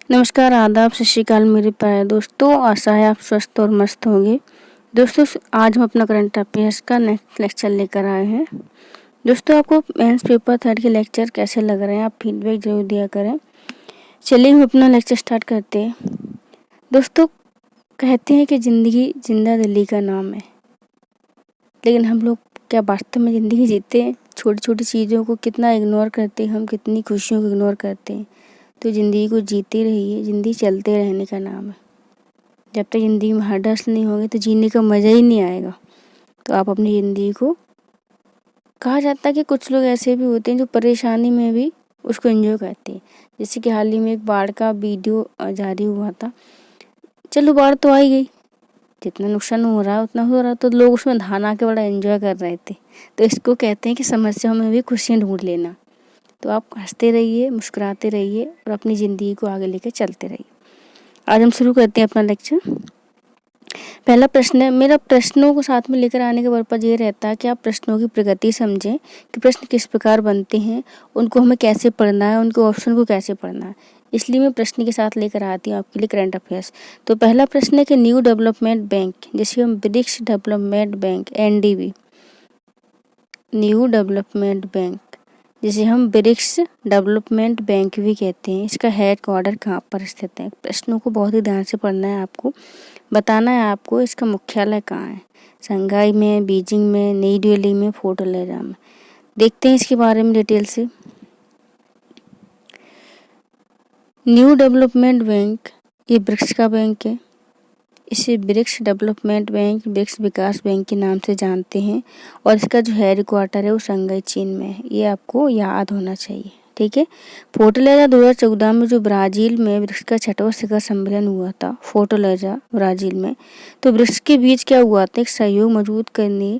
नमस्कार, आदाब, सत श्री अकाल मेरे प्यारे दोस्तों। आशा है आप स्वस्थ और मस्त होंगे। दोस्तों आज हम अपना करंट अफेयर्स का नेक्स्ट लेक्चर लेकर आए हैं। दोस्तों आपको मेंस पेपर 3 के लेक्चर कैसे लग रहे हैं, आप फीडबैक जरूर दिया करें। चलिए हम अपना लेक्चर स्टार्ट करते हैं। दोस्तों कहते हैं कि ज़िंदगी जिंदा दिली का नाम है, लेकिन हम लोग क्या वास्तव में ज़िंदगी जीते हैं? छोटी छोटी चीज़ों को कितना इग्नोर करते हैं हम, कितनी खुशियों को इग्नोर करते हैं। तो ज़िंदगी को जीते रहिए, ज़िंदगी चलते रहने का नाम है। जब तक ज़िंदगी में हर्ट हसल नहीं होंगे तो जीने का मज़ा ही नहीं आएगा। तो आप अपनी ज़िंदगी को, कहा जाता है कि कुछ लोग ऐसे भी होते हैं जो परेशानी में भी उसको एंजॉय करते हैं। जैसे कि हाल ही में एक बाढ़ का वीडियो जारी हुआ था। चलो बाढ़ तो आई गई, जितना नुकसान हो रहा है उतना हो रहा, तो लोग उसमें नहा के बड़ा एंजॉय कर रहे थे। तो इसको कहते हैं कि समस्याओं में भी खुशियाँ ढूंढ लेना। तो आप हंसते रहिए, मुस्कुराते रहिए और अपनी ज़िंदगी को आगे लेकर चलते रहिए। आज हम शुरू करते हैं अपना लेक्चर। पहला प्रश्न है, मेरा प्रश्नों को साथ में लेकर आने का पर्पज ये रहता है कि आप प्रश्नों की प्रगति समझें कि प्रश्न किस प्रकार बनते हैं, उनको हमें कैसे पढ़ना है, उनके ऑप्शन को कैसे पढ़ना है। इसलिए मैं प्रश्न के साथ लेकर आती हूँ आपके लिए करंट अफेयर्स। तो पहला प्रश्न है कि न्यू डेवलपमेंट बैंक, जिसे हम BRICS development bank NDB, new development bank जिसे हम ब्रिक्स डेवलपमेंट बैंक भी कहते हैं, इसका हेड क्वार्टर कहाँ पर स्थित है? प्रश्नों को बहुत ही ध्यान से पढ़ना है आपको, बताना है आपको इसका मुख्यालय कहाँ है। शंघाई में, बीजिंग में, नई दिल्ली में, फोर्ट लेजा में। देखते हैं इसके बारे में डिटेल से। न्यू डेवलपमेंट बैंक ये ब्रिक्स का बैंक है। इसे ब्रिक्स डेवलपमेंट बैंक, ब्रिक्स विकास बैंक के नाम से जानते हैं और इसका जो हेड क्वार्टर है वो शंघाई चीन में है। ये आपको याद होना चाहिए, ठीक है। फोर्टलेजा 2014 में जो ब्राज़ील में ब्रिक्स का 6वां शिखर सम्मेलन हुआ था, फोर्टलेजा ब्राज़ील में, तो ब्रिक्स के बीच क्या हुआ था, एक सहयोग मजबूत करने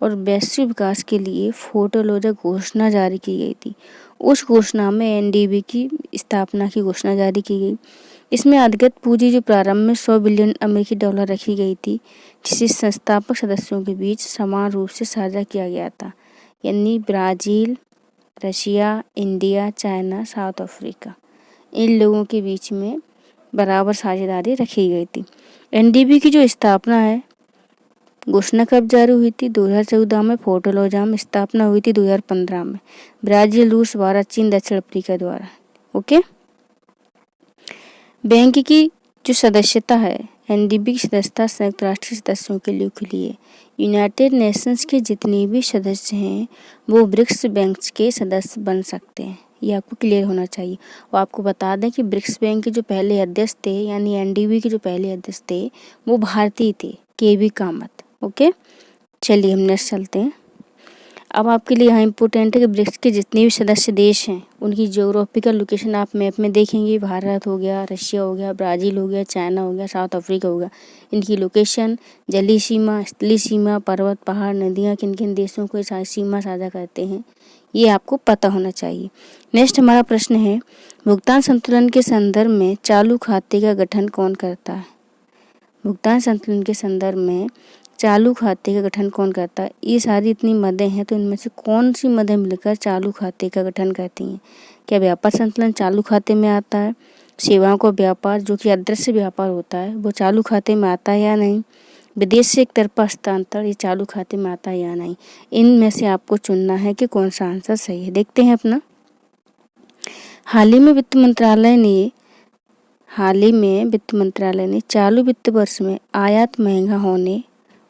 और वैश्विक विकास के लिए फोर्टलेजा घोषणा जारी की गई थी। उस घोषणा में NDB की स्थापना की घोषणा जारी की गई। इसमें अधिगत पूंजी जो प्रारंभ में $100 बिलियन अमेरिकी डॉलर रखी गई थी, जिसे संस्थापक सदस्यों के बीच समान रूप से साझा किया गया था, यानी Brazil, Russia, India, China, South Africa, इन लोगों के बीच में बराबर साझेदारी रखी गई थी। NDB की जो स्थापना है, घोषणा कब जारी हुई थी? 2014 में। फोर्टलेजा में स्थापना हुई थी 2015 में। ब्राज़ील, रूस, भारत, चीन, दक्षिण अफ्रीका द्वारा। ओके। बैंक की जो सदस्यता है, NDB की सदस्यता संयुक्त राष्ट्र के सदस्यों के लिए खुली है। यूनाइटेड नेशंस के जितने भी सदस्य हैं वो ब्रिक्स बैंक के सदस्य बन सकते हैं। ये आपको क्लियर होना चाहिए। और आपको बता दें कि ब्रिक्स बैंक के जो पहले अध्यक्ष थे, यानी NDB के जो पहले अध्यक्ष थे, वो भारतीय थे, KB कामत। ओके, चलिए हम नेक्स्ट चलते हैं। अब आपके लिए यहाँ इम्पोर्टेंट है कि ब्रिक्स के जितने भी सदस्य देश हैं उनकी ज्योग्राफिकल लोकेशन आप मैप में देखेंगे। भारत हो गया, रशिया हो गया, ब्राज़ील हो गया, चाइना हो गया, साउथ अफ्रीका हो गया। इनकी लोकेशन, जलीय सीमा, स्थलीय सीमा, पर्वत, पहाड़, नदियाँ किन किन देशों को सीमा साझा करते हैं, ये आपको पता होना चाहिए। नेक्स्ट हमारा प्रश्न है, भुगतान संतुलन के संदर्भ में चालू खाते का गठन कौन करता है? भुगतान संतुलन के संदर्भ में चालू खाते का गठन कौन करता है? ये सारी इतनी मदें हैं, तो इनमें से कौन सी मदें मिलकर चालू खाते का गठन करती हैं? क्या व्यापार संतुलन चालू खाते में आता है? सेवाओं का व्यापार जो कि अदृश्य व्यापार होता है वो चालू खाते में आता है या नहीं? विदेश से एक तरफा हस्तांतरण ये चालू खाते में आता है या नहीं? इनमें से आपको चुनना है कि कौन सा आंसर सही है। देखते हैं अपना। हाल ही में वित्त मंत्रालय ने चालू वित्त वर्ष में आयात महंगा होने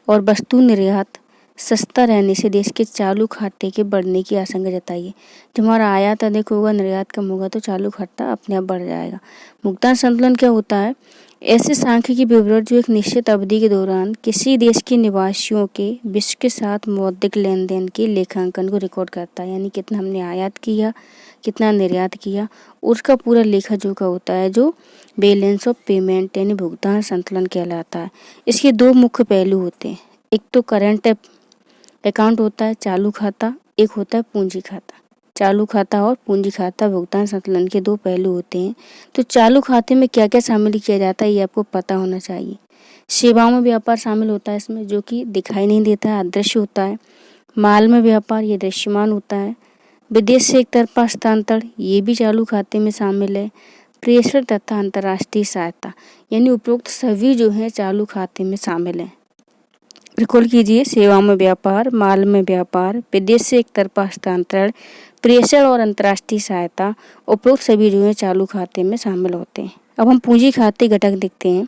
और वस्तु निर्यात सस्ता रहने से देश के चालू खाते के बढ़ने की आशंका जताई है। जब हमारा आयात अधिक होगा, निर्यात कम होगा, तो चालू खाता अपने आप बढ़ जाएगा। भुगतान संतुलन क्या होता है? ऐसे सांख्यिकी विवरण जो एक निश्चित अवधि के दौरान किसी देश के निवासियों के विश्व के साथ मौद्रिक लेन देन के लेखांकन को रिकॉर्ड करता है, यानी कितना हमने आयात किया, कितना निर्यात किया, उसका पूरा लेखा जोखा होता है, जो बैलेंस ऑफ पेमेंट यानी भुगतान संतुलन कहलाता है। इसके दो मुख्य पहलू होते हैं, एक तो करंट अकाउंट होता है चालू खाता, एक होता है पूंजी खाता। चालू खाता और पूंजी खाता भुगतान संतुलन के दो पहलू होते हैं। तो चालू खाते में क्या क्या शामिल किया जाता है ये आपको पता होना चाहिए। सेवाओं में व्यापार शामिल होता है इसमें, जो कि दिखाई नहीं देता है, अदृश्य होता है। माल में व्यापार ये दृश्यमान होता है। विदेश से एक तरफा हस्तांतरण ये भी चालू खाते में शामिल है। प्रेषण तथा अंतर्राष्ट्रीय सहायता, यानी उपरोक्त सभी जो है चालू खाते में शामिल हैं। रिकॉल कीजिए, सेवाओं में व्यापार, माल में व्यापार, विदेश से एक तरफा हस्तांतरण, प्रेषण और अंतर्राष्ट्रीय सहायता, उपरोक्त सभी जो है चालू खाते में शामिल होते हैं। अब हम पूंजी खाते घटक देखते हैं।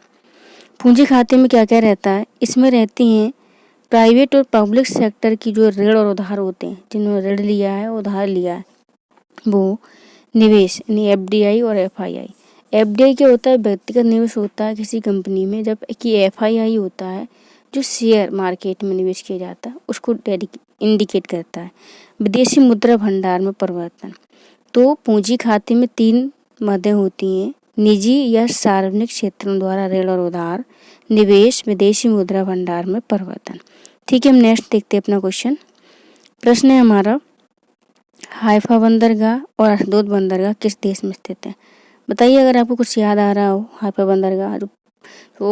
पूंजी खाते में क्या क्या रहता है? इसमें रहती हैं प्राइवेट और पब्लिक सेक्टर की जो ऋण और उधार होते हैं, जिन्होंने ऋण लिया है, उधार लिया है, वो निवेश यानी एफडीआई और एफआईआई। एफडीआई क्या होता है? व्यक्तिगत निवेश होता है किसी कंपनी में, जबकि एफआईआई होता है जो शेयर मार्केट में निवेश किया जाता है, उसको इंडिकेट करता है। विदेशी मुद्रा भंडार में परिवर्तन। तो पूंजी खाते में 3 मदें होती हैं: निजी या सार्वजनिक क्षेत्रों द्वारा ऋण और उधार, निवेश, विदेशी मुद्रा भंडार में परिवर्तन। ठीक है, हम नेक्स्ट देखते हैं अपना क्वेश्चन। प्रश्न है हमारा, हाइफा बंदरगाह और अशदोद बंदरगाह किस देश में स्थित है? बताइए अगर आपको कुछ याद आ रहा हो। हाइफा बंदरगाह जो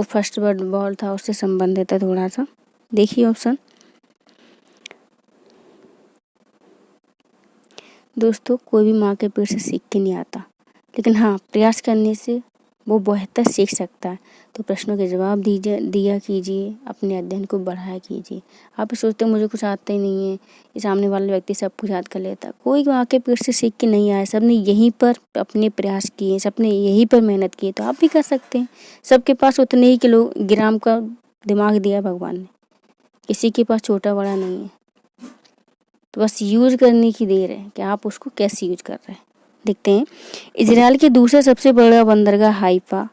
फर्स्ट वर्ल्ड वॉर था उससे संबंधित है थोड़ा सा। देखिए ऑप्शन। दोस्तों, कोई भी माँ के पेट से सीख के नहीं आता, लेकिन हाँ, प्रयास करने से वो बेहतर सीख सकता है। तो प्रश्नों के जवाब दिया कीजिए, अपने अध्ययन को बढ़ाया कीजिए। आप सोचते मुझे कुछ आता ही नहीं है, ये सामने वाला व्यक्ति सब कुछ याद कर लेता। कोई माँ के पेट से सीख के नहीं आया, सबने यहीं पर अपने प्रयास किए, सबने यहीं पर मेहनत की, तो आप भी कर सकते हैं। सबके पास उतने ही किलोग्राम का दिमाग दिया भगवान ने, किसी के पास छोटा बड़ा नहीं है। तो बस यूज करने की देर है कि आप उसको कैसे यूज कर रहे हैं। देखते हैं, इजराइल के दूसरा सबसे बड़ा बंदरगाह हाइफा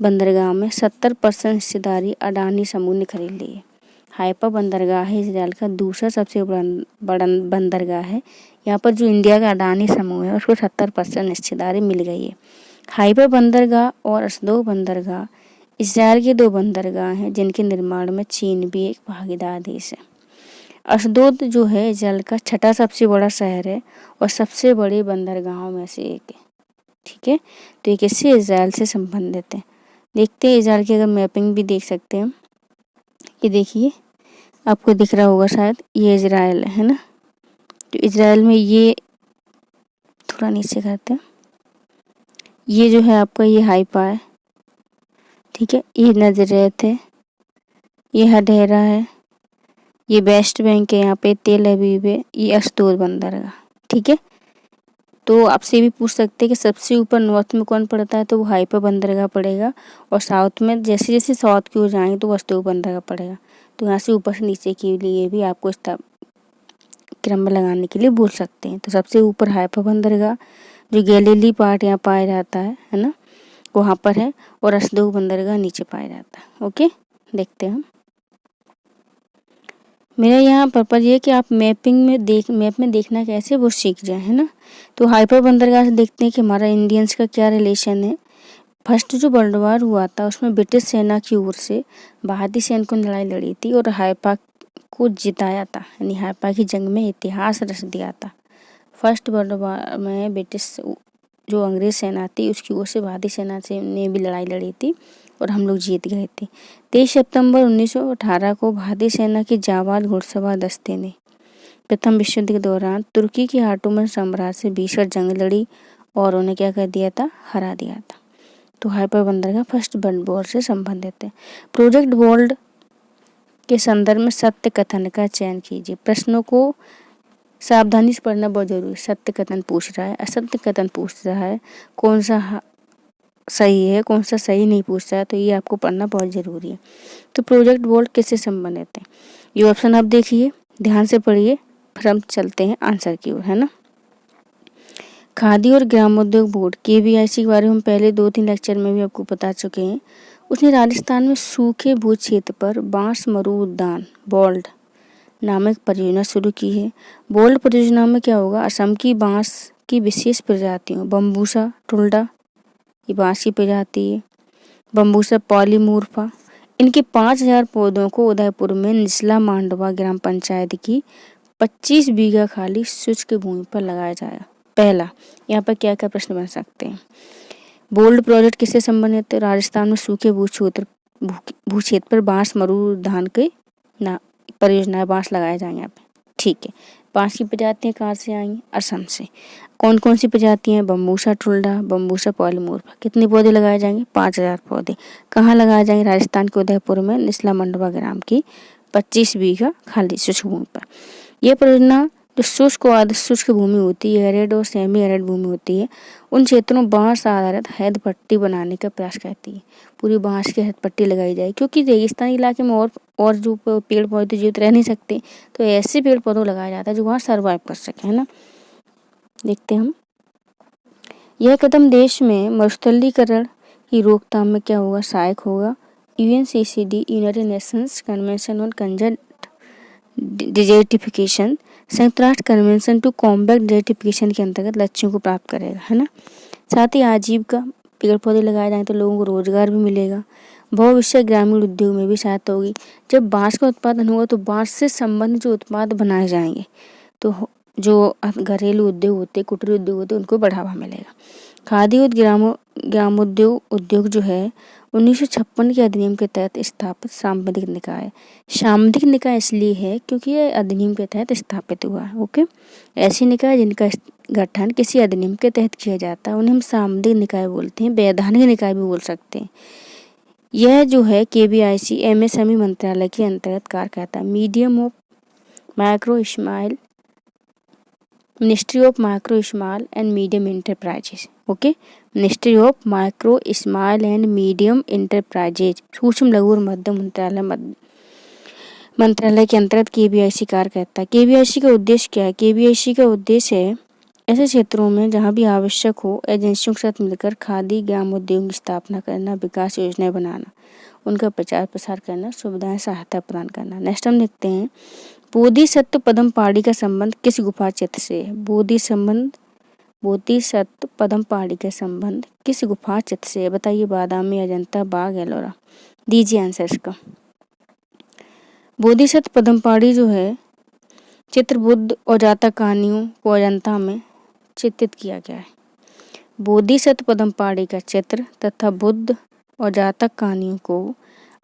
बंदरगाह में 70% हिस्सेदारी अडानी समूह ने खरीद ली है। हाइफा बंदरगाह है इजराइल का दूसरा सबसे बड़ा बंदरगाह है। यहाँ पर जो इंडिया का अडानी समूह है उसको 70% हिस्सेदारी मिल गई है। हाइफा बंदरगाह और अशदोद बंदरगाह इजराइल के 2 बंदरगाह हैं जिनके निर्माण में चीन भी एक भागीदार देश है। अशदोद जो है इजराइल का 6ठा सबसे बड़ा शहर है और सबसे बड़े बंदरगाहों में से एक है। ठीक है, तो ये किससे? इजराइल से संबंधित है। देखते हैं इजराइल की अगर मैपिंग भी देख सकते हैं। ये देखिए, आपको दिख रहा होगा शायद, ये इजराइल है ना। तो इजराइल में ये थोड़ा नीचे करते हैं, ये जो है आपका ये हाइफा है। ठीक है, ये नजरेत है, ये हडेरा है, ये वेस्ट बैंक है, यहाँ पे तेल अवीव है, ये अशदोद बंदरगाह। ठीक है, तो आपसे भी पूछ सकते हैं कि सबसे ऊपर नॉर्थ में कौन पड़ता है, तो वो हाइफा बंदरगाह पड़ेगा, और साउथ में जैसे जैसे साउथ की ओर जाएंगे तो अशदोद बंदरगाह पड़ेगा। तो यहाँ से ऊपर से नीचे के लिए भी आपको इस क्रम में लगाने के लिए बोल सकते हैं। तो सबसे ऊपर हाइफा बंदरगाह जो गैलीली पार्ट यहाँ पाया जाता है ना, वहाँ पर है, और अशदोद बंदरगाह नीचे पाया जाता है। ओके, देखते हैं हम। मेरा यहाँ पर्पज ये है कि आप मैप में देखना कैसे वो सीख जाए, है ना। तो हाइफा बंदरगाह से देखते हैं कि हमारा इंडियंस का क्या रिलेशन है। फर्स्ट जो वर्ल्ड वॉर हुआ था उसमें ब्रिटिश सेना की ओर से भारतीय सैनिकों ने लड़ाई लड़ी थी और हाइफा को जिताया था, यानी हाइफा की जंग में इतिहास रच दिया था। फर्स्ट वर्ल्ड वॉर में ब्रिटिश जो अंग्रेज सेना थी उसकी ओर से भारतीय सेना से ने भी लड़ाई लड़ी थी और हम लोग जीत गए थे। 23 सितंबर 1918 को भारतीय सेना के जाबाज घुड़सवार दस्ते ने प्रथम विश्व युद्ध के दौरान तुर्की के ऑटोमन साम्राज्य से भीषण जंग लड़ी और उन्हें क्या कर दिया था? हरा दिया था। तो हाइफा बंदरगाह फर्स्ट वर्ल्ड वॉर से संबंधित है। प्रोजेक्ट वॉल्ड के संदर्भ में सत्य कथन का चयन कीजिए। प्रश्नों को सावधानी से पढ़ना बहुत जरूरी है। सत्य कथन पूछ रहा है, असत्य कथन पूछ रहा है, कौन सा सही है कौन सा सही नहीं पूछ रहा है, तो ये आपको पढ़ना बहुत ज़रूरी है। तो प्रोजेक्ट वॉल्ट किससे संबंधित है? ये ऑप्शन आप देखिए, ध्यान से पढ़िए, फिर हम चलते हैं आंसर की ओर, है ना। खादी और ग्रामोद्योग बोर्ड KVIC के बारे में हम पहले 2-3 लेक्चर में भी आपको बता चुके हैं। उसने राजस्थान में सूखे भू क्षेत्र पर बांस मरु उद्यान बोल्ड नामक परियोजना शुरू की है। बोल्ड परियोजना में क्या होगा? असम की बांस की विशेष प्रजातियों बम्बूसा टुल्डा, ये बांस की प्रजाति है, बम्बूसा पॉलीमोर्फा, इनके 5000 पौधों को उदयपुर में निचला मांडवा ग्राम पंचायत की 25 बीघा खाली शुष्क भूमि पर लगाया जाएगा। पहला, यहाँ पर क्या क्या प्रश्न बन सकते हैं? बोल्ड प्रोजेक्ट किससे संबंधित है? राजस्थान में सूखे भू क्षेत्र पर बांस मरु धान के परियोजना बांस लगाए जाएंगे यहाँ पे। ठीक है। बांस की प्रजातियां कहाँ से आएंगी? असम से। कौन कौन सी प्रजातियां? बम्बूसा टुल्डा, बम्बूसा पॉलीमोर्फा। कितने पौधे लगाए जाएंगे? 5000 पौधे। कहाँ लगाए जाएंगे? राजस्थान के उदयपुर में निचला मंडवा ग्राम की 25 बीघा खाली शुष्क भूमि पर। यह परियोजना जो शुष्क और अर्ध शुष्क भूमि होती है, एरिड और सेमी एरिड भूमि होती है, उन क्षेत्रों में बांस आधारित हैद पट्टी बनाने का प्रयास करती है। पूरी बांस की हैद पट्टी लगाई जाए, क्योंकि रेगिस्तानी इलाके में और जो पेड़ पौधे जीवित रह नहीं सकते, तो ऐसे पेड़ पौधों लगाया जाता है जो वहाँ सर्वाइव कर सके, है ना। देखते हैं हम। यह कदम देश में मरुस्थलीकरण की रोकथाम में क्या होगा? सहायक होगा। UNCCD, united nations convention on concert desertification, संयुक्त राष्ट्र कन्वेंशन टू कॉम्बैट डिजर्टिफिकेशन के अंतर्गत लक्ष्यों को प्राप्त करेगा, है ना। साथ ही आजीविका, पेड़ पौधे लगाए जाएं तो लोगों को रोजगार भी मिलेगा। भविष्य ग्रामीण उद्योग में भी सहायता होगी। जब बांस का उत्पादन होगा तो बांस से संबंधित जो उत्पाद बनाए जाएंगे, तो जो घरेलू उद्योग होते, कुटीर उद्योग होते, उनको बढ़ावा मिलेगा। खादी और ग्रामोद्योग जो है 1956 के अधिनियम के तहत स्थापित सामुदायिक निकाय है। सामुदायिक निकाय इसलिए है क्योंकि यह अधिनियम के तहत स्थापित हुआ है। ओके, ऐसे निकाय जिनका गठन किसी अधिनियम के तहत किया जाता है उन्हें हम सामुदायिक निकाय बोलते हैं। वैधानिक निकाय भी बोल सकते हैं। यह जो है KVIC MSME मंत्रालय के अंतर्गत कार्य करता है। Medium of micro small, ministry of micro small and medium enterprises. Okay, ministry of micro small and medium enterprises, सूक्ष्म लघु और मध्यम मंत्रालय के अंतर्गत KVIC कार्य करता है। KVIC का उद्देश्य क्या है? KVIC का उद्देश्य है ऐसे क्षेत्रों में जहां भी आवश्यक हो एजेंसियों के साथ मिलकर खादी ग्रामोद्योग की स्थापना करना, विकास योजनाएं बनाना, उनका प्रचार प्रसार करना, सुविधाएं सहायता प्रदान करना। नेक्स्ट हम देखते हैं बोधिसत्व पद्म पहाड़ी का संबंध किस गुफा चित्र से है? बोधिसत्व पद्म पहाड़ी का संबंध किस गुफा चित्र से है? बताइए। बादामी, अजंता, बाघ, एलोरा। दीजिए आंसर इसका। बोधिसत्व पद्म पहाड़ी जो है चित्र बुद्ध और जातक कहानियों को अजंता में चित्रित किया गया है। बोधिसत्व पद्म पहाड़ी का चित्र तथा बुद्ध और जातक कहानियों को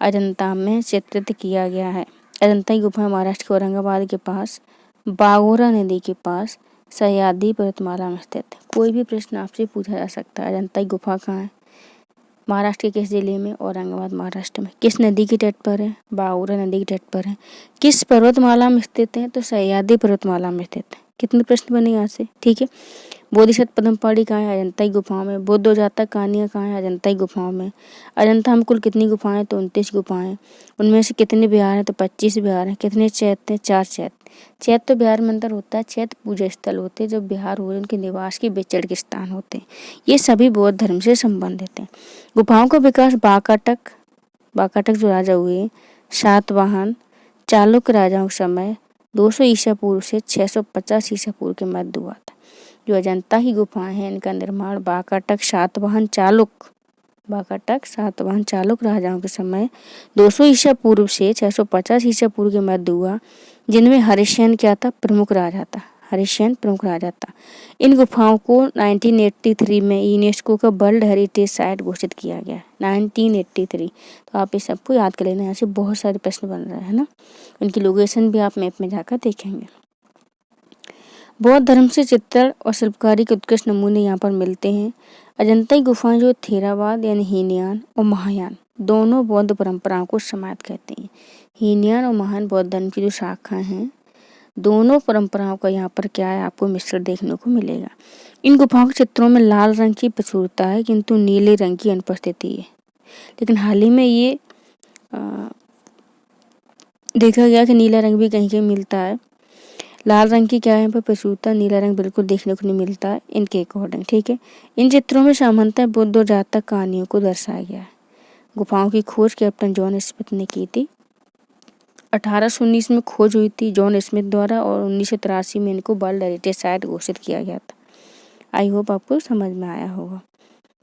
अजंता में चित्रित किया गया है। अजंता की गुफा महाराष्ट्र के औरंगाबाद के पास बागोरा नदी के पास सह्याद्री पर्वतमाला में स्थित है। कोई भी प्रश्न आपसे पूछा जा सकता है। अजंता की गुफा कहाँ है? महाराष्ट्र के किस जिले में? औरंगाबाद महाराष्ट्र में। किस नदी के तट पर है? बागोरा नदी के तट पर है। किस पर्वतमाला में स्थित है? तो सह्याद्री पर्वतमाला में स्थित है। कितने प्रश्न बने यहाँ से? ठीक है। बोधिसत्व पद्म पहाड़ी कहाँ है? अजंता की गुफाओं में। बुद्ध और जातक कहानियाँ कहाँ है? अजंता की गुफाओं में। अजंता में कुल कितनी गुफाएं? तो 29 गुफाएं। उनमें से कितने विहार हैं? तो 25 विहार हैं। कितने चैत्य हैं? 4 चैत्य। चैत्य तो बिहार में अंतर होता है। चैत्य पूजा स्थल होते हैं, जब बिहार हो उनके निवास के विचरण के स्थान होते हैं। ये सभी बौद्ध धर्म से संबंधित हैं। गुफाओं का विकास बाकाटक जो राजा हुए सातवाहन चालुक्य राजाओं के समय 200 ईसा पूर्व से 650 ईसा पूर्व के मध्य हुआ था। जो अजंता की गुफाएं हैं इनका निर्माण बाकाटक सातवाहन चालुक्य राजाओं के समय 200 ईसा पूर्व से 650 ईसा पूर्व के मध्य हुआ, जिनमें हरिसेन क्या था? प्रमुख राजा था। इन गुफाओं को 1983 में यूनेस्को का वर्ल्ड हेरिटेज साइट घोषित किया गया। 1983। तो आप इस सबको याद कर लेना, यहाँ से बहुत सारे प्रश्न बन रहे हैं ना। उनकी लोकेशन भी आप मैप में जाकर देखेंगे। बौद्ध धर्म से चित्रण और शिल्पकारी के उत्कृष्ट नमूने यहाँ पर मिलते हैं। अजंता की गुफाएं जो थेरावाद यानी हीनयान और महायान दोनों बौद्ध परंपराओं को समाहित करते हैं। हीनयान और महायान बौद्ध धर्म की जो शाखाएं हैं, दोनों परंपराओं का यहाँ पर क्या है? आपको मिश्रण देखने को मिलेगा। इन गुफाओं के चित्रों में लाल रंग की प्रचुरता है, किंतु नीले रंग की अनुपस्थिति है। लेकिन हाल ही में ये देखा गया कि नीला रंग भी कहीं कहीं मिलता है। लाल रंग की क्या है पर प्रचुरता, नीला रंग बिल्कुल देखने को नहीं मिलता है इनके अकॉर्डिंग। ठीक है। इन चित्रों में सामान्यतः बुद्ध और जातक कहानियों को दर्शाया गया है। गुफाओं की खोज कैप्टन जॉन स्मिथ ने की थी। 1819 में खोज हुई थी जॉन स्मिथ द्वारा और 1983 में इनको वर्ल्ड हेरिटेज साइट घोषित किया गया था। आई होप आपको समझ में आया होगा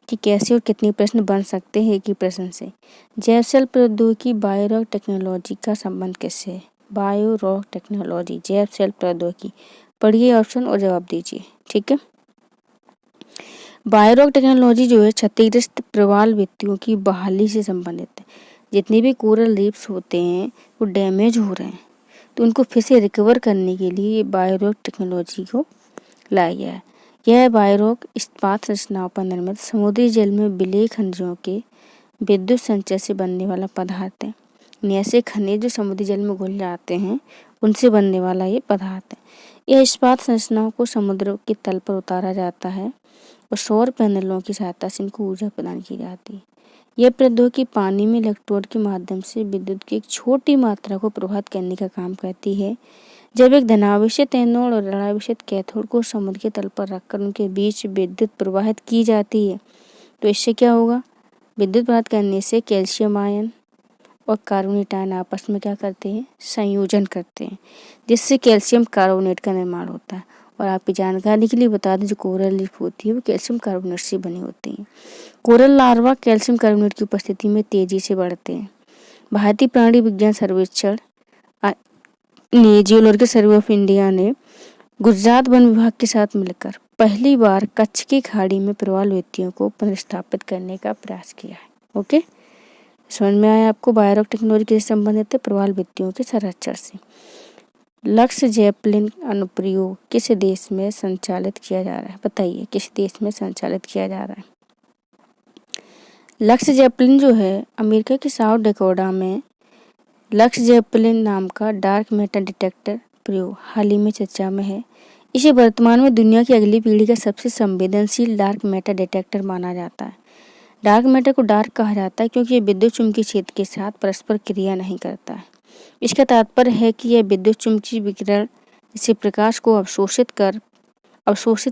कि कैसे और कितने प्रश्न बन सकते हैं एक ही प्रश्न से। जैव सेल प्रौद्योगिकी बायोरॉक टेक्नोलॉजी का संबंध किससे है? बायोरॉक टेक्नोलॉजी, जैव सेल प्रौद्योगिकी। पढ़िए ऑप्शन और जवाब दीजिए। ठीक है। बायोरॉक टेक्नोलॉजी जो है क्षतिग्रस्त प्रवाल भित्तियों की बहाली से संबंधित है। जितने भी कोरल रीफ्स होते हैं वो डैमेज हो रहे हैं, तो उनको फिर से रिकवर करने के लिए ये बायोरॉक टेक्नोलॉजी को लाया गया है। यह बायोरॉक इस्पात संरचनाओं पर निर्मित समुद्री जल में विलेय खनिजों के विद्युत संचय से बनने वाला पदार्थ है। ऐसे खनिज जो समुद्री जल में घुल जाते हैं उनसे बनने वाला ये पदार्थ है। यह इस्पात संरचनाओं को समुद्र के तल पर उतारा जाता है और सौर पैनलों की सहायता से इनको ऊर्जा प्रदान की जाती है। यह प्रौद्योगिकी पानी में इलेक्ट्रोड के माध्यम से विद्युत की एक छोटी मात्रा को प्रभावित करने का काम करती है। जब एक धनावेशित एनोड और ऋणावेशित कैथोड को समुद्र के तल पर रखकर उनके बीच विद्युत प्रवाहित की जाती है तो इससे क्या होगा, विद्युत प्रवाहित करने से कैल्शियम आयन और कार्बोनेट आयन आपस में क्या करते हैं, संयोजन करते हैं, जिससे कैल्शियम कार्बोनेट का निर्माण होता है। और आपकी जानकारी के लिए बता दें, जो कोरल लीफ होती है वो कैल्शियम कार्बोनेट से बनी होती है। कोरल लार्वा कैल्शियम कार्बोनेट की उपस्थिति में तेजी से बढ़ते हैं। भारतीय प्राणी विज्ञान सर्वेक्षण जियोलॉजिकल सर्वे ऑफ इंडिया ने गुजरात वन विभाग के साथ मिलकर पहली बार कच्छ की खाड़ी में प्रवाल भित्तियों को पुनर्स्थापित करने का प्रयास किया है। ओके, समझ में आया आपको बायोरॉक टेक्नोलॉजी के संबंधित है प्रवाल भित्तियों के संरक्षण से। लक्ष्य जेपलिन अनुप्रयोग किस देश में संचालित किया जा रहा है, बताइए किस देश में संचालित किया जा रहा है। लक्ष्य जेपलिन जो है अमेरिका के साउथ डकोटा में लक्ष्य जेपलिन नाम का डार्क मैटर डिटेक्टर प्रयोग हाल ही में चर्चा में है। इसे वर्तमान में दुनिया की अगली पीढ़ी का सबसे संवेदनशील डार्क मैटर डिटेक्टर माना जाता है। डार्क मैटर को डार्क कहा जाता है क्योंकि यह विद्युत चुम्बकीय क्षेत्र के साथ परस्पर क्रिया नहीं करता है। इसका तात्पर्य है कि यह विद्युत चुम्बकीय विकिरण जैसे प्रकाश को अवशोषित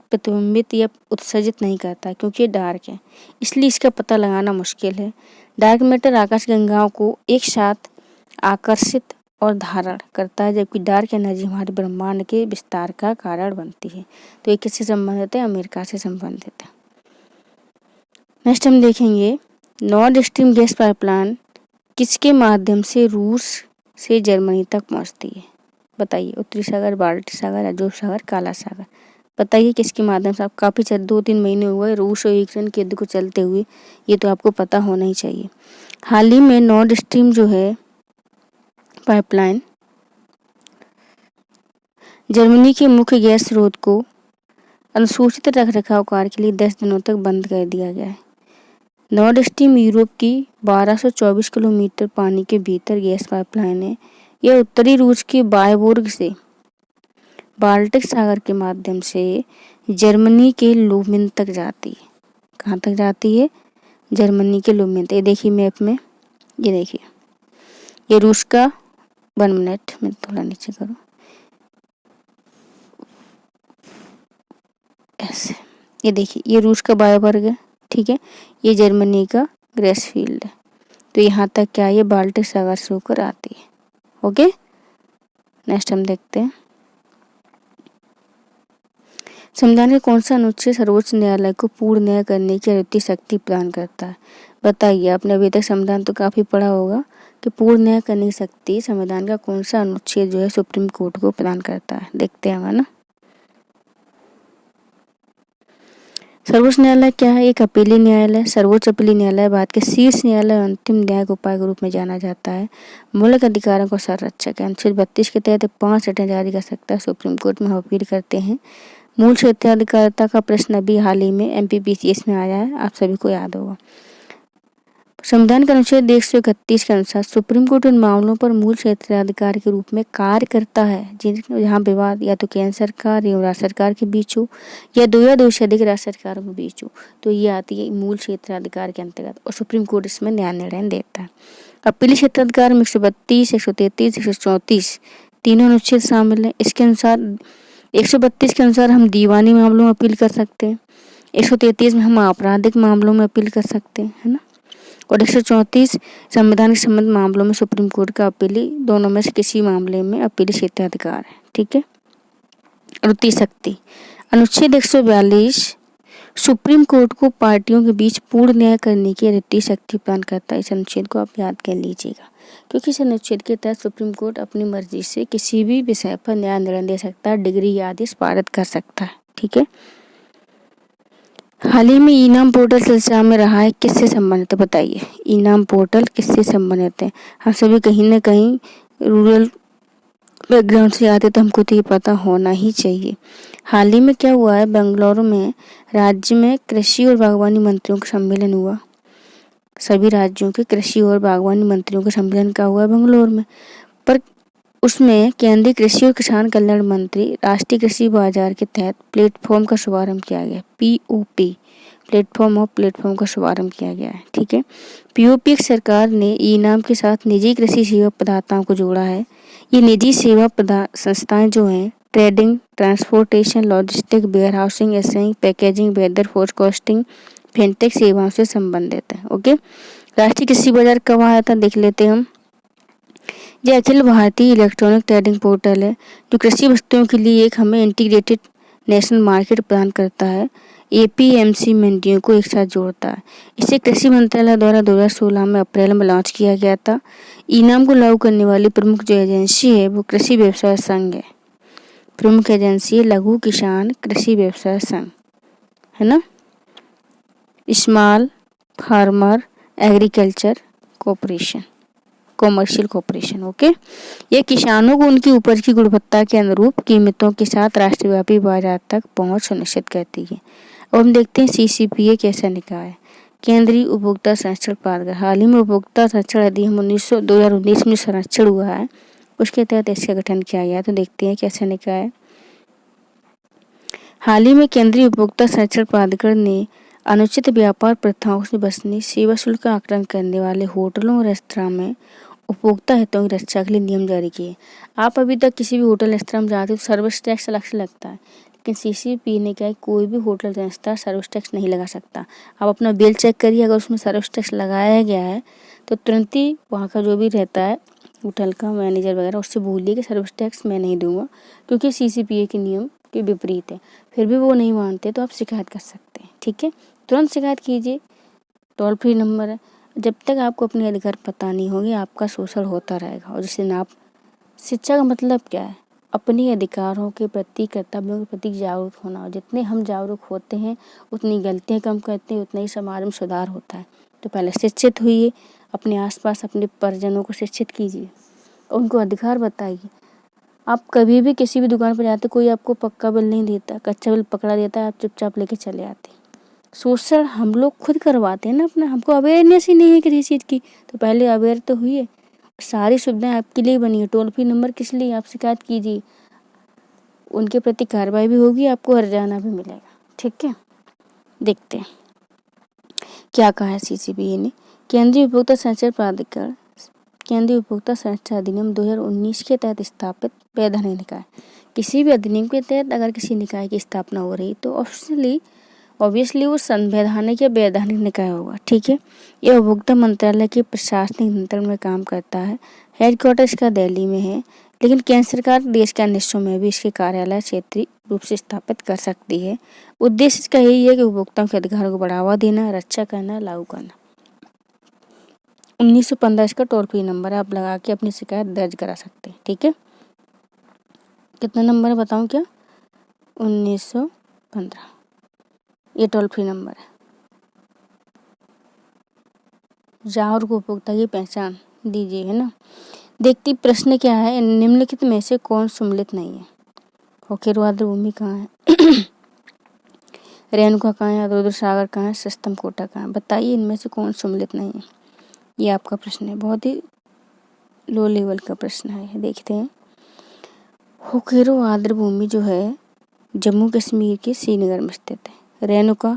प्रतिबिंबित या उत्सर्जित नहीं करता क्योंकि ये डार्क है, इसलिए इसका पता लगाना मुश्किल है। डार्क मैटर आकाशगंगाओं को एक साथ आकर्षित और धारण करता है, जबकि डार्क एनर्जी हमारे ब्रह्मांड के विस्तार का कारण बनती है। तो ये किससे संबंधित है, अमेरिका से संबंधित है। नेक्स्ट हम देखेंगे नॉर्थ स्ट्रीम गैस पाइपलाइन किसके माध्यम से रूस से जर्मनी तक पहुंचती है, बताइए। उत्तरी सागर, बाल्टी सागर, अजोब सागर, काला सागर, बताइए किसके माध्यम से। आप काफ़ी 2-3 महीने हुए रूस और यूक्रेन के युद्ध को चलते हुए, ये तो आपको पता होना ही चाहिए। हाल ही में नॉर्थ स्ट्रीम जो है पाइपलाइन जर्मनी के मुख्य गैस स्रोत को अनुसूचित रखरखाव कार्य के लिए 10 दिनों तक बंद कर दिया गया है। नॉर्थ स्ट्रीम यूरोप की 1224 किलोमीटर पानी के भीतर गैस पाइपलाइन है। यह उत्तरी रूस के बायबोर्ग से बाल्टिक सागर के माध्यम से जर्मनी के लुबिन तक जाती है। कहाँ तक जाती है, जर्मनी के लुबिन तक। ये देखिए मैप में, ये देखिए ये रूस का 1 मिनट में थोड़ा नीचे करो, ऐसे। ये देखिए ये रूस का बायोबर्ग है, ठीक है। ये जर्मनी का ग्रेस फील्ड है। तो यहाँ तक क्या ये बाल्टिक सागर से होकर आती है। ओके, नेक्स्ट हम देखते हैं संविधान का कौन सा अनुच्छेद सर्वोच्च न्यायालय को पूर्ण न्याय करने की अद्वितीय शक्ति प्रदान करता है, बताइए। आपने अभी तक संविधान तो काफी पढ़ा होगा कि पूर्ण न्याय करने की शक्ति संविधान का कौन सा अनुच्छेद जो है सुप्रीम कोर्ट को प्रदान करता है, देखते हैं ना। सर्वोच्च न्यायालय क्या है, एक अपीली न्यायालय। सर्वोच्च अपीली न्यायालय भारत के शीर्ष न्यायालय और अंतिम न्यायिक उपाय के रूप में जाना जाता है। मौलिक अधिकारों का संरक्षक है। अनुच्छेद 32 के तहत 5 रिटें जारी कर सकता है। सुप्रीम कोर्ट में हम अपील करते हैं। मूल क्षेत्राधिकारता का प्रश्न अभी हाल ही में MPPCS में आया है, आप सभी को याद होगा। संविधान के अनुच्छेद 131 के अनुसार सुप्रीम कोर्ट उन मामलों पर मूल क्षेत्राधिकार के रूप में कार्य करता है जहाँ विवाद या तो केंद्र सरकार या राज्य सरकार के बीच हो या दो से अधिक राज्य सरकारों के बीच हो, तो ये आती है मूल क्षेत्राधिकार के अंतर्गत और सुप्रीम कोर्ट इसमें न्याय निर्णय देता है। अपीली क्षेत्राधिकार में 132, 133, 134 तीनों अनुच्छेद शामिल है। इसके अनुसार 132 के अनुसार हम दीवानी मामलों में अपील कर सकते हैं, 133 में हम आपराधिक मामलों में अपील कर सकते हैं, है ना, और 134 संविधान के संबंध मामलों में सुप्रीम कोर्ट का अपीली दोनों में से किसी मामले में अपीली क्षेत्राधिकार है, ठीक है। अद्वितीय शक्ति अनुच्छेद 142 सुप्रीम कोर्ट को पार्टियों के बीच पूर्ण न्याय करने की अद्वितीय शक्ति प्रदान करता है। इस अनुच्छेद को आप याद कर लीजिएगा, क्योंकि इस अनुच्छेद के तहत सुप्रीम कोर्ट अपनी मर्जी से किसी भी विषय पर न्याय निर्णय दे सकता है, डिग्री या आदेश पारित कर सकता है, ठीक है। हाल ही में इनाम पोर्टल चर्चा में रहा है, किससे संबंधित है, बताइए। इनाम पोर्टल किससे संबंधित है। हम सभी कहीं ना कहीं रूरल बैकग्राउंड से आते तो हमको तो ये पता होना ही चाहिए। हाल ही में क्या हुआ है, बेंगलुरु में राज्य में कृषि और बागवानी मंत्रियों का सम्मेलन हुआ। सभी राज्यों के कृषि और बागवानी मंत्रियों का सम्मेलन का हुआ बेंगलुरु में। पर उसमें केंद्रीय कृषि और किसान कल्याण मंत्री राष्ट्रीय कृषि बाजार के तहत प्लेटफॉर्म का शुभारंभ किया गया। POP प्लेटफॉर्म का शुभारंभ किया गया है। ठीक है, POP सरकार ने ई नाम के साथ निजी कृषि सेवा प्रदाताओं को जोड़ा है। ये निजी सेवा संस्थाएं जो हैं trading, transportation, logistic, warehousing, एसिंग, पैकेजिंग, वेदर फोरकास्टिंग, फिनटेक सेवाओं से संबंधित है। ओके, राष्ट्रीय कृषि बाजार कब आया था देख लेते हैं हम। यह Akhil Bharatiya electronic trading portal है जो कृषि वस्तुओं के लिए एक हमें इंटीग्रेटेड नेशनल मार्केट प्रदान करता है। APMC मंडियों को एक साथ जोड़ता है। इसे कृषि मंत्रालय द्वारा 2016 में अप्रैल में लॉन्च किया गया था। ई नाम को लागू करने वाली प्रमुख जो एजेंसी है वो कृषि व्यवसाय संघ है। प्रमुख एजेंसी है लघु किसान कृषि व्यवसाय संघ, है ना, small farmer agriculture commercial corporation. Okay, ये किसानों को उनकी उपज की गुणवत्ता के अनुरूप कीमतों के साथ राष्ट्रव्यापी बाजार तक पहुंच सुनिश्चित करती है। अब हम देखते हैं CCPA कैसा निकाय है, केंद्रीय उपभोक्ता संरक्षण प्राधिकरण। हाल ही में उपभोक्ता संरक्षण अधिनियम 2019 में संरक्षण हुआ है, उसके तहत इसका गठन किया गया। तो देखते हैं कैसा निकाय है। हाल ही में केंद्रीय उपभोक्ता संरक्षण प्राधिकरण ने अनुचित व्यापार प्रथाओं से बचने सेवा शुल्क का आकलन करने वाले होटलों और रेस्तरां में उपभोक्ता हितों की रक्षा के लिए नियम जारी किए। आप अभी तक किसी भी होटल रेस्तरां में जाते हो तो सर्विस टैक्स अलग से लगता है, लेकिन CCPA ने कहा है कोई भी होटल रेस्तरां सर्विस टैक्स नहीं लगा सकता। आप अपना बिल चेक करिए, अगर उसमें सर्विस टैक्स लगाया गया है तो तुरंत ही वहाँ का जो भी रहता है होटल का मैनेजर वगैरह उससे बोलिए कि सर्विस टैक्स मैं नहीं दूंगा, क्योंकि CCPA के नियम के विपरीत है। फिर भी वो नहीं मानते तो आप शिकायत कर सकते हैं। ठीक है, तुरंत शिकायत कीजिए, टोल फ्री नंबर है। जब तक आपको अपने अधिकार पता नहीं होंगे आपका शोषण होता रहेगा। और जिससे आप शिक्षा का मतलब क्या है, अपने अधिकारों के प्रति कर्तव्यों के प्रति जागरूक होना। और जितने हम जागरूक होते हैं उतनी गलतियाँ कम करते हैं, उतना ही समाज में सुधार होता है। तो पहले शिक्षित होइए, अपने आसपास अपने परिजनों को शिक्षित कीजिए, उनको अधिकार बताइए। आप कभी भी किसी भी दुकान पर जाते कोई आपको पक्का बिल नहीं देता, कच्चा बिल पकड़ा देता है, आप चुपचाप लेके चले आते। शोषण हम लोग खुद करवाते हैं ना अपना, हमको अवेयरनेस ही नहीं है किसी चीज़ की। तो पहले अवेयर तो हुई है, सारी सुविधाएं आपके लिए बनी है। टोल फ्री नंबर किस लिए, आप शिकायत कीजिए, उनके प्रति कार्रवाई भी होगी, आपको हर्जाना भी मिलेगा। ठीक है, देखते हैं क्या कहा है CCPA ने। केंद्रीय उपभोक्ता संरक्षण प्राधिकरण केंद्रीय उपभोक्ता संरक्षण अधिनियम 2019 के तहत स्थापित वैधानिक निकाय। किसी भी अधिनियम के तहत अगर किसी निकाय की स्थापना हो रही तो ऑब्वियसली वो संवैधानिक या वैधानिक निकाय होगा। ठीक है, यह उपभोक्ता मंत्रालय के प्रशासनिक नियंत्रण में काम करता है। हेडक्वार्टर इसका दिल्ली में है, लेकिन केंद्र सरकार देश के अन्य हिस्सों में भी इसके कार्यालय क्षेत्रीय रूप से स्थापित कर सकती है। उद्देश्य इसका यही है कि उपभोक्ताओं के अधिकारों को बढ़ावा देना, रक्षा करना, लागू करना। 1915 इसका टोल फ्री नंबर है, आप लगा के अपनी शिकायत दर्ज करा सकते हैं। ठीक है, कितना नंबर है बताऊं क्या, 1915, ये टोल फ्री नंबर है। जागरूक उपभोक्ता की पहचान दीजिए, है ना। देखती प्रश्न क्या है, निम्नलिखित में से कौन सम्मिलित नहीं है। होकेरो आर्द्र भूमि कहाँ है, रेणुका कहाँ है, रुद्र सागर कहाँ है, सस्तम कोटा कहाँ है। बताइए इनमें से कौन सम्मिलित नहीं है। ये आपका प्रश्न है, बहुत ही लो लेवल का प्रश्न है। देखते हैं, होकेरो आर्द्र भूमि जो है जम्मू कश्मीर के श्रीनगर में स्थित है। रेणुका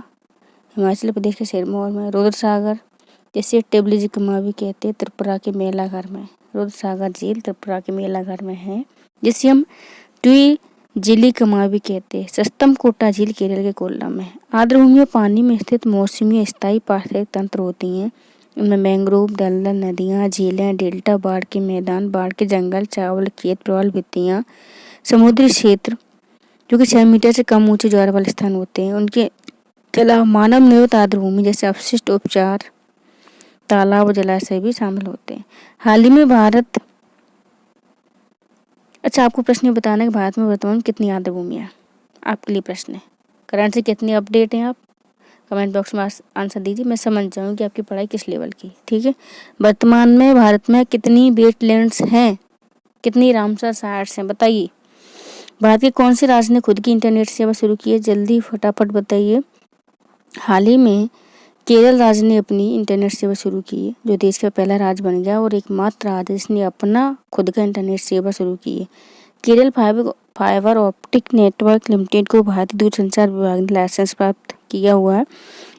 हिमाचल प्रदेश के सिरमौर में। रुद्र सागर जैसे टेबलिजी कमा भी कहते हैं, त्रिपुरा के मेलाघर में। रुद्र सागर झील त्रिपुरा के मेलाघर में है, जिसे हम ट्वी जिली कमा भी कहते हैं। सस्तम कोटा झील केरल के कोल्लम में। आर्द्र भूमि में पानी में स्थित मौसमी स्थायी पारिस्थितिक तंत्र होती हैं। इनमें मैंग्रोव, दलदल, नदियाँ, झीलें, डेल्टा, बाढ़ के मैदान, बाढ़ के जंगल, चावल खेत, प्रवाल भित्तियाँ, समुद्री क्षेत्र जो कि 6 मीटर से कम ऊंचे ज्वार वाले स्थान होते हैं। उनके अलावा मानव निर्मित आर्द्र भूमि जैसे अपशिष्ट उपचार, तालाब और जलाशय भी शामिल होते हैं। हाल ही में अच्छा आपको प्रश्न बताना है कि भारत में वर्तमान कितनी आर्द्र भूमियाँ, आपके लिए प्रश्न है। करंट से कितनी अपडेट हैं आप कमेंट बॉक्स में आंसर दीजिए, मैं समझ जाऊँ कि आपकी पढ़ाई किस लेवल की। ठीक है, वर्तमान में भारत में कितनी वेटलैंड्स हैं, कितनी रामसर साइट्स हैं बताइए। भारत के कौन से राज्य ने खुद की इंटरनेट सेवा शुरू की है? जल्दी फटाफट बताइए। हाल ही में केरल राज्य ने अपनी इंटरनेट सेवा शुरू की है, जो देश का पहला राज्य बन गया और एकमात्र राज्य जिसने अपना खुद का इंटरनेट सेवा शुरू की है। Kerala fibre optic network limited को भारतीय दूरसंचार विभाग ने लाइसेंस प्राप्त किया हुआ है।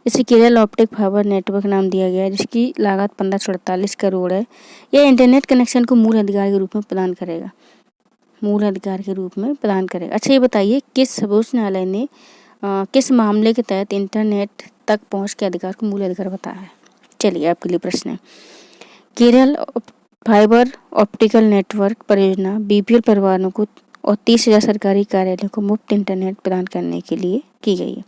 इसे केरल ऑप्टिक फाइबर नेटवर्क नाम दिया गया है, जिसकी लागत 1548 करोड़ है। यह इंटरनेट कनेक्शन को मूल अधिकार के रूप में प्रदान करेगा। अच्छा, ये बताइए किस सर्वोच्च न्यायालय ने किस मामले के तहत इंटरनेट तक पहुंच के अधिकार को मूल अधिकार बताया है? चलिए आपके लिए प्रश्न है। केरल फाइबर ऑप्टिकल नेटवर्क परियोजना बीपीएल परिवारों को और 30,000 सरकारी कार्यालयों को मुफ्त इंटरनेट प्रदान करने के लिए की गई है।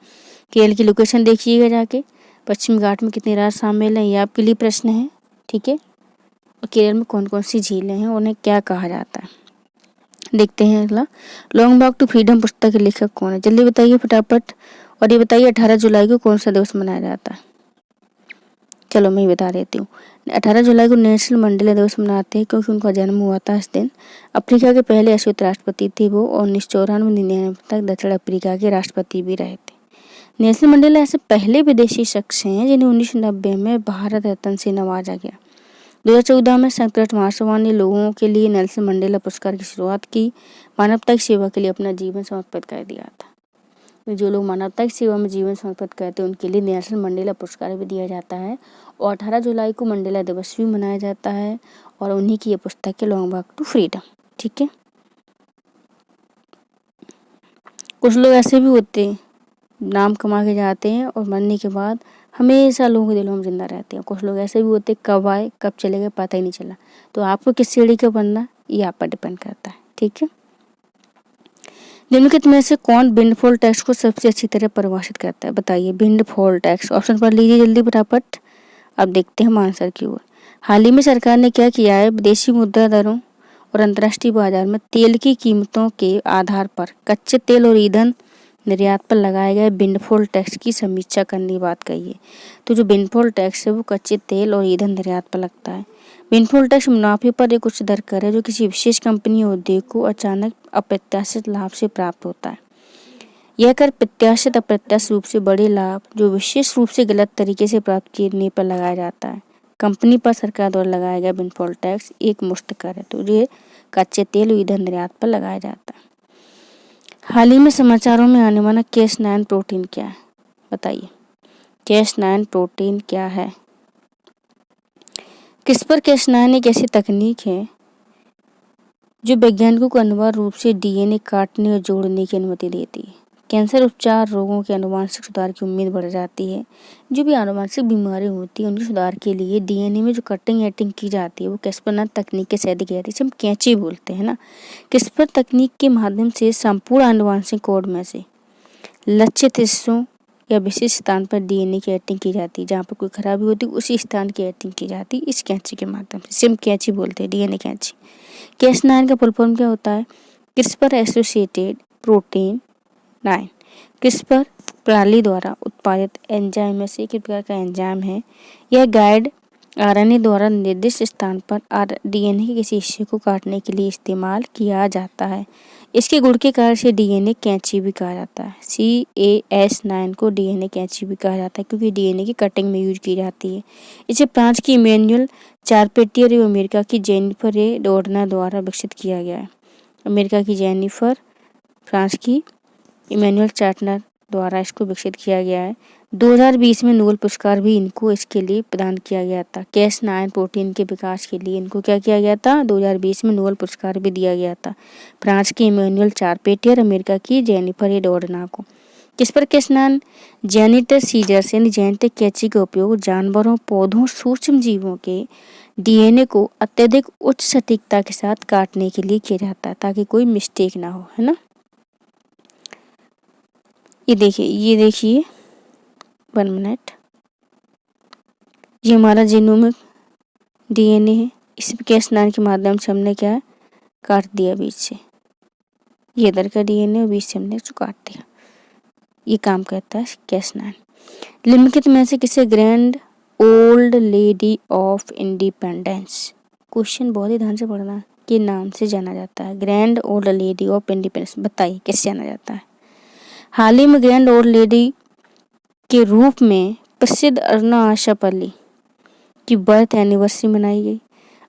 केरल की लोकेशन देखिएगा जाके। पश्चिम घाट में कितने राज्य शामिल हैं, ये आपके लिए प्रश्न है। ठीक है। और केरल में कौन कौन सी झीलें हैं, उन्हें क्या कहा जाता है? देखते हैं अगला। लॉन्ग वॉक टू फ्रीडम पुस्तक के लेखक कौन है? जल्दी बताइए फटाफट। और ये बताइए 18 जुलाई को कौन सा दिवस मनाया जाता है? चलो मैं ही बता देती हूँ। 18 जुलाई को नेल्सन मंडेला दिवस मनाते हैं, क्योंकि उनका जन्म हुआ था इस दिन। अफ्रीका के पहले अश्वेत राष्ट्रपति थे वो, और 1994-99 तक दक्षिण अफ्रीका के राष्ट्रपति भी रहे थे। नेल्सन मंडेला ऐसे पहले विदेशी शख्स हैं जिन्हें 1990 में भारत रत्न से नवाजा गया। 2014 में संयुक्त राष्ट्र महासभा ने लोगों के लिए नेल्सन मंडेला पुरस्कार की शुरुआत की। मानवता की सेवा के लिए अपना जीवन समर्पित कर दिया था। जो लोग मानवता की सेवा में जीवन समर्पित करते हैं उनके लिए नेल्सन मंडेला पुरस्कार भी दिया जाता है। और 18 जुलाई को मंडेला दिवस भी मनाया जाता है, और उन्हीं की ये पुस्तक है लॉन्ग वॉक टू फ्रीडम। ठीक है। कुछ लोग ऐसे भी होते हैं, नाम कमा के जाते हैं और मरने के बाद हमेशा लोगों के दिलों में जिंदा रहते हैं। कुछ लोग ऐसे भी होते हैं, कब आए कब चले गए पता ही नहीं चला। तो आपको किस सीढ़ी का बनना, ये आप पर डिपेंड करता है। ठीक है। निम्नलिखित में से कौन विंडफॉल टैक्स को सबसे अच्छी तरह परिभाषित करता है? बताइए। विंडफॉल टैक्स, ऑप्शन पढ़ लीजिए जल्दी फटाफट। अब देखते हैं हम आंसर की ओर। हाल ही में सरकार ने क्या किया है? विदेशी मुद्रा दरों और अंतर्राष्ट्रीय बाजार में तेल की कीमतों के आधार पर कच्चे तेल और ईंधन निर्यात पर लगाए गए विंडफॉल टैक्स की समीक्षा करने की बात कही है। तो जो विंडफॉल टैक्स है वो कच्चे तेल और ईंधन निर्यात पर लगता है। विंडफॉल टैक्स मुनाफे पर एक उच्च दर कर है, जो किसी विशेष कंपनी या उद्योग को अचानक अप्रत्याशित लाभ से प्राप्त होता है। यह कर प्रत्याशित अप्रत्याशित रूप से बड़े लाभ जो विशेष रूप से गलत तरीके से प्राप्त करने पर लगाया जाता है। कंपनी पर सरकार द्वारा लगाया गया विंडफॉल टैक्स एक मुश्त कर है, तो ये कच्चे तेल और ईंधन निर्यात पर लगाया जाता है। हाल ही में समाचारों में आने वाला Cas9 प्रोटीन क्या है? बताइए। Cas9 प्रोटीन क्या है? CRISPR-Cas9 एक ऐसी तकनीक है जो वैज्ञानिकों को अनिवार्य रूप से डीएनए काटने और जोड़ने की अनुमति देती है। कैंसर उपचार, रोगों के आनुवंशिक सुधार की उम्मीद बढ़ जाती है। जो भी आनुवंशिक बीमारी होती है उनके सुधार के लिए डीएनए में जो कटिंग एडिटिंग की जाती है वो CRISPR तकनीक के तहत की जाती है, जिसे हम कैंची बोलते हैं ना। CRISPR तकनीक के माध्यम से संपूर्ण आनुवंशिक कोड में से लक्षित हिस्सों या विशिष्ट स्थान पर डीएनए की एडिटिंग की जाती है। जहाँ पर कोई खराबी होती है उसी स्थान की एडिटिंग की जाती है इस कैंची के माध्यम से। सिम कैंची बोलते हैं, डीएनए कैंची। Cas9 का फुल फॉर्म क्या होता है? CRISPR associated protein 9। CRISPR प्रणाली द्वारा उत्पादित एंजाइम में से एक प्रकार का एंजाइम है। यह गाइड आरएनए द्वारा निर्दिष्ट स्थान पर डीएनए के किसी हिस्से को काटने के लिए इस्तेमाल किया जाता है। इसके गुण के कारण से डीएनए कैंची भी कहा जाता है। Cas9 को डीएनए कैंची भी कहा जाता है क्योंकि डीएनए की कटिंग में यूज की जाती है। इसे फ्रांस की इमैनुअल चारपेटियर एवं अमेरिका की जेनिफर ए डोडना द्वारा विकसित किया गया है। अमेरिका की जेनिफर, फ्रांस की इमैनुअल चार्टनर द्वारा इसको विकसित किया गया है। 2020 में नोबेल पुरस्कार भी इनको इसके लिए प्रदान किया गया था। Cas9 प्रोटीन के विकास के लिए इनको क्या किया गया था? 2020 में नोबेल पुरस्कार भी दिया गया था। फ्रांस की इमैनुअल चारपेटियर, अमेरिका की जेनिफर ए डोडना को। CRISPR-Cas9 जेनेटिक सीजर्स यानी जेनेटिक कैंची का उपयोग जानवरों, पौधों, सूक्ष्म जीवों के डीएनए को अत्यधिक उच्च सटीकता के साथ काटने के लिए किया जाता है ताकि कोई मिस्टेक ना हो, है ना। ये देखिए 1 मिनट। ये हमारा जीनोमिक डीएनए है। इस Cas9 के माध्यम से हमने क्या काट दिया बीच से। ये इधर का डीएनए और बीच से हमने इसको काट दिया। ये काम करता है Cas9। निम्नलिखित में से किसे grand old lady of independence, question बहुत ही ध्यान से पढ़ना है, के नाम से जाना जाता है? Grand old lady of independence, बताइए किससे जाना जाता है? हाल ही में ग्रैंड ओल्ड लेडी के रूप में प्रसिद्ध अरुणा आशफ अली की बर्थ एनिवर्सरी मनाई गई।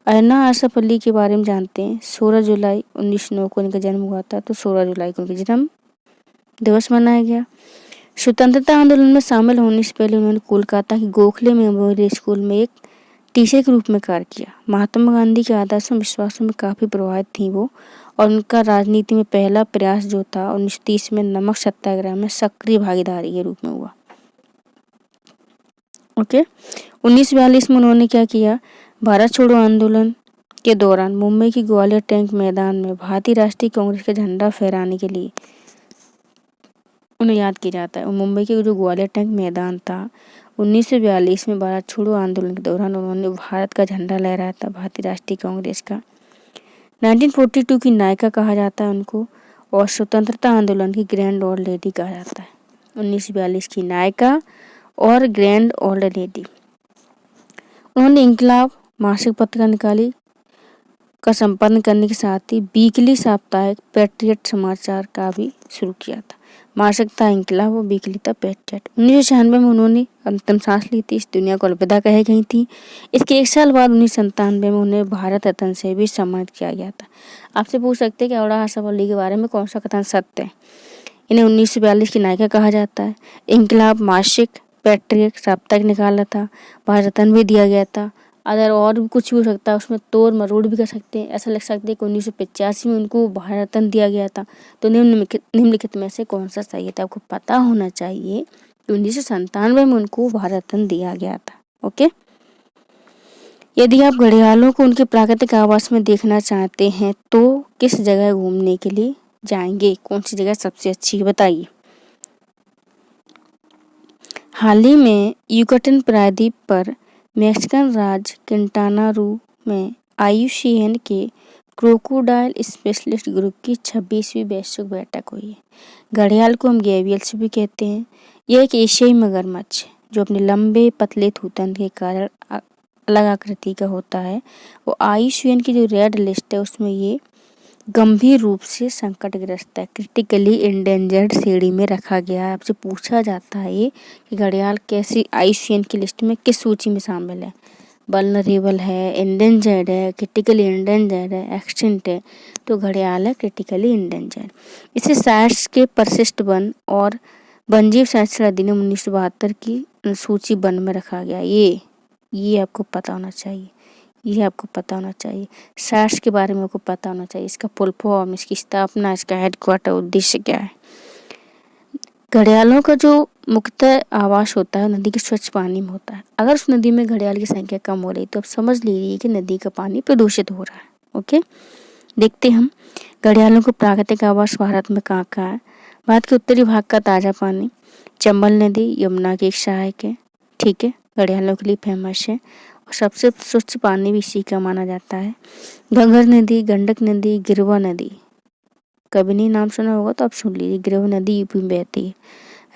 अरुणा आशफ अली के बारे में जानते हैं। 16 जुलाई 1909 को उनका जन्म हुआ था, तो 16 जुलाई को उनका जन्म दिवस मनाया गया। स्वतंत्रता आंदोलन में शामिल होने से पहले उन्होंने कोलकाता की गोखले मेमोरियल स्कूल में एक टीचर के रूप में कार्य किया। महात्मा गांधी के आदर्शों विश्वासों में काफ़ी प्रभावित थी वो, और उनका राजनीति में पहला प्रयास जो था 1930 में नमक सत्याग्रह में सक्रिय भागीदारी के रूप में हुआ। ओके। 1942 में उन्होंने क्या किया? भारत छोड़ो आंदोलन के दौरान मुंबई की ग्वालियर टैंक मैदान में भारतीय राष्ट्रीय कांग्रेस का झंडा फहराने के लिए उन्हें याद किया जाता है। और मुंबई के जो ग्वालियर टैंक मैदान था, 1942 में भारत छोड़ो आंदोलन के दौरान उन्होंने भारत का झंडा लहराया था, भारतीय राष्ट्रीय कांग्रेस का। 1942 की नायिका कहा जाता है उनको, और स्वतंत्रता आंदोलन की ग्रैंड ओल्ड लेडी कहा जाता है। 1942 की नायिका और ग्रैंड ओल्ड लेडी। उन्होंने इंकलाब मासिक पत्रिका निकाली का संपादन करने के साथ ही वीकली साप्ताहिक पैट्रियट समाचार का भी शुरू किया था। मासिक था इंकलाब और वीकली था पैट्रियट। 1996 में उन्होंने अंतिम सांस ली थी, इस दुनिया को अलविदा कह गई थी। इसके एक साल बाद 1997 में उन्हें भारत रत्न से भी सम्मानित किया गया था। आपसे पूछ सकते हैं कि अरुणा आशफ अली के बारे में कौन सा कथन सत्य है? इन्हें 1942 की नायिका कहा जाता है। इंकलाब मासिक पैट्रियट साप्ताहिक निकाला था, भारत रत्न भी दिया गया था। अगर और भी कुछ भी हो सकता है, उसमें तोड़ मरोड़ भी कर सकते हैं। ऐसा लग सकते हैं कि 1985 में उनको भारत रत्न दिया गया था। तो निम्नलिखित में से कौन सा सही है? तो आपको पता होना चाहिए कि 1997 में उनको भारत रत्न दिया गया था। ओके। यदि आप घड़ियालों को उनके प्राकृतिक आवास में देखना चाहते हैं तो किस जगह घूमने के लिए जाएंगे? कौन सी जगह सबसे अच्छी है, बताइए। हाल ही में युकाटन प्रायद्वीप पर मैक्सिकन राज्य किंटाना रू में IUCN के क्रोकोडाइल स्पेशलिस्ट ग्रुप की 26वीं वैश्विक बैठक हुई है। घड़ियाल को हम गैवियल्स भी कहते हैं। यह एक एशियाई मगरमच्छ है जो अपने लंबे पतले थूथन के कारण अलग आकृति का होता है। वो IUCN की जो रेड लिस्ट है उसमें ये गंभीर रूप से संकटग्रस्त है, क्रिटिकली इंडेंजर्ड श्रेणी में रखा गया है। आपसे पूछा जाता है ये कि घड़ियाल कैसी IUCN की लिस्ट में किस सूची में शामिल है? वल्नरेबल है, इंडेंजर्ड है, क्रिटिकली इंडेंजर्ड है, एक्सटिंक्ट है। तो घड़ियाल है क्रिटिकली इंडेंजर्ड। इसे साइट्स के परिशिष्ट वन और वन्यजीव संरक्षण अधिनियम 1972 की सूची वन में रखा गया। ये आपको पता होना चाहिए। ये आपको पता होना चाहिए। साइट्स के बारे में आपको पता होना चाहिए। इसका फुल फॉर्म, इसकी स्थापना, इसका हेडक्वार्टर, उद्देश्य क्या है। घड़ियालों का जो मुख्यतः आवास होता है नदी के स्वच्छ पानी में होता है। अगर उस नदी में घड़ियाल की संख्या कम हो रही तो आप समझ लीजिए कि नदी का पानी प्रदूषित हो रहा है। ओके। देखते हम घड़ियालों को प्राकृतिक आवास भारत में कहाँ कहाँ है। भारत के उत्तरी भाग का ताज़ा पानी चंबल नदी यमुना की एक सहायक है। ठीक है, घड़ियालों के लिए फेमस है और सबसे स्वच्छ पानी भी इसी का माना जाता है। घग्गर नदी, गंडक नदी, गिरवा नदी, कभी नहीं नाम सुना होगा तो आप सुन लीजिए। गिरवा नदी यूपी में बहती है।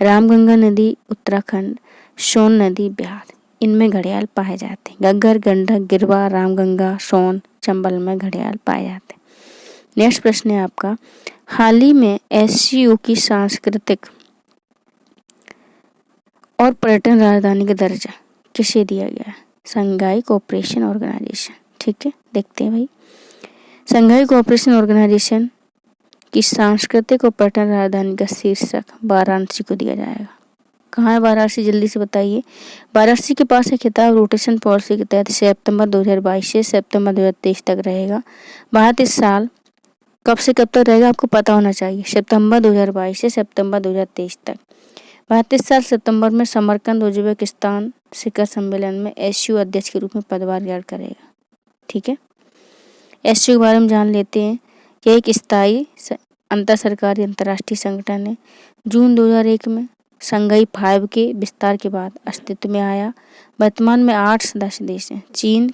रामगंगा नदी उत्तराखंड, सोन नदी बिहार, इनमें घड़ियाल पाए जाते हैं। घग्गर, गंडक, गिरवा, रामगंगा, सोन, चंबल में घड़ियाल पाए जाते हैं। नेक्स्ट प्रश्न है आपका, हाल ही में SCO की सांस्कृतिक और पर्यटन राजधानी का दर्जा किसे दिया गया है? Shanghai cooperation organisation. ठीक है, देखते हैं भाई। शंघाई कोऑपरेशन ऑर्गेनाइजेशन की सांस्कृतिक और पर्यटन राजधानी का शीर्षक वाराणसी को दिया जाएगा। कहाँ है वाराणसी, जल्दी से बताइए। वाराणसी के पास है खिताब रोटेशन पॉलिसी के तहत सितंबर 2022 से सितंबर 2023 तक रहेगा। भारत इस साल कब से कब तक रहेगा आपको पता होना चाहिए। सितंबर 2022 से सितंबर 2023 तक। भारत इस साल सितंबर में समरकंद उज्बेकिस्तान शिखर सम्मेलन में SCO अध्यक्ष के रूप में पदभार ग्रहण करेगा। ठीक है, SCO के बारे में जान लेते हैं। यह एक स्थायी अंतर सरकारी अंतर्राष्ट्रीय संगठन है। जून 2001 में शंघाई 5 के विस्तार के बाद अस्तित्व में आया। वर्तमान में 8 सदस्य देश हैं। चीन,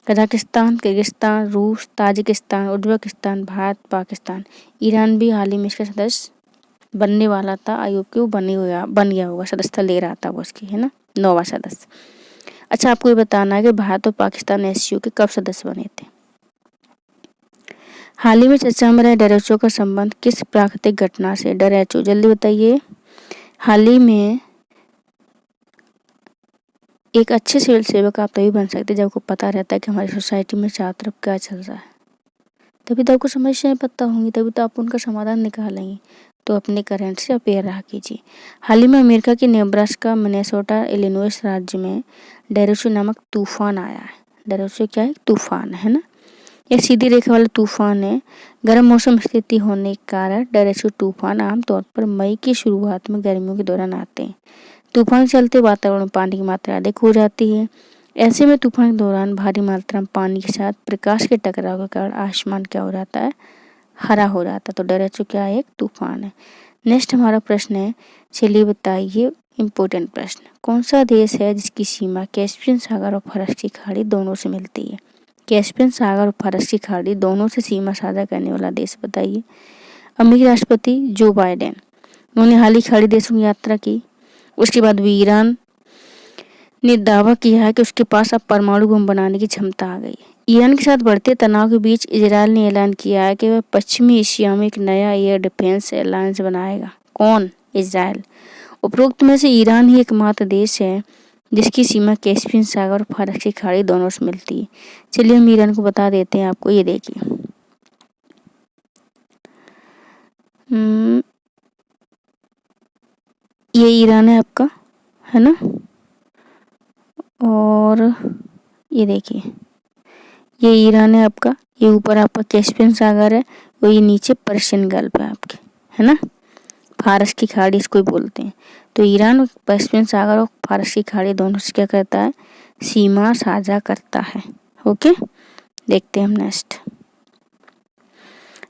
कजाकिस्तान, किर्गिस्तान, रूस, Tajikistan, Uzbekistan, Bharat, Pakistan, Iran भी हाल ही में इसका सदस्य बनने वाला था। आयोग के वो बन गया होगा, सदस्यता ले रहा था वो उसकी, है ना, 9वां सदस्य। अच्छा, आपको ये बताना है कि भारत और पाकिस्तान SCO के कब सदस्य बने थे। हाल ही में चर्चा में रहे डेरेचो का संबंध किस प्राकृतिक घटना से? डेरेचो, जल्दी बताइए। हाल ही में एक अच्छे सिविल सेवक आप तभी बन सकते जब आपको पता रहता है कि हमारी सोसाइटी में चारों तरफ क्या चल रहा है। तभी तो आपको समस्याएं पता होंगी, तभी तो आप उनका समाधान निकालेंगे। तो अपने करंट से अवेयर रहा कीजिए। हाल ही में अमेरिका के नेब्रास्का, मिनेसोटा, इलिनॉइस राज्य में डेरेचो नामक तूफान आया है। डेरेचो क्या है? तूफान है ना। एक सीधी रेखा वाला तूफान है। गर्म मौसम स्थिति होने के कारण डेरेचो तूफान आमतौर पर मई की शुरुआत में गर्मियों के दौरान आते हैं। तूफान के चलते वातावरण में पानी की मात्रा अधिक हो जाती है। ऐसे में तूफान के दौरान भारी मात्रा में पानी के साथ प्रकाश के टकराव के कारण आसमान क्या हो जाता है? हरा हो जाता है। तो डेरेचो क्या है? एक तूफान है। नेक्स्ट हमारा प्रश्न है, चलिए बताइए इम्पोर्टेंट प्रश्न। कौन सा देश है जिसकी सीमा कैस्पियन सागर और फारस की खाड़ी दोनों से मिलती है? कैस्पियन सागर और फारस की खाड़ी दोनों से सीमा साझा करने वाला देश बताइए। अमेरिकी राष्ट्रपति जो बाइडेन, उन्होंने हाल ही खाड़ी देशों की यात्रा की। उसके बाद भी ईरान ने दावा किया है कि उसके पास अब परमाणु बम बनाने की क्षमता आ गई है। ईरान के साथ बढ़ते तनाव के बीच इजरायल ने ऐलान किया है कि वह पश्चिमी एशिया में एक नया एयर डिफेंस अलायंस बनाएगा। कौन? इजरायल। उपरोक्त में से ईरान ही एकमात्र देश है जिसकी सीमा कैस्पियन सागर और फारस की खाड़ी दोनों से मिलती है। चलिए हम ईरान को बता देते हैं आपको। ये देखिए, ये ईरान है आपका, है ना। और ये देखिए, ये ईरान है आपका, ये ऊपर आपका कैस्पियन सागर है, और ये नीचे पर्शियन गल्फ है आपके, है ना। फारस की खाड़ी इसको ही बोलते हैं। तो ईरान कैस्पियन सागर और फारस की खाड़ी दोनों से क्या करता है? सीमा साझा करता है। ओके, देखते हैं हम नेक्स्ट।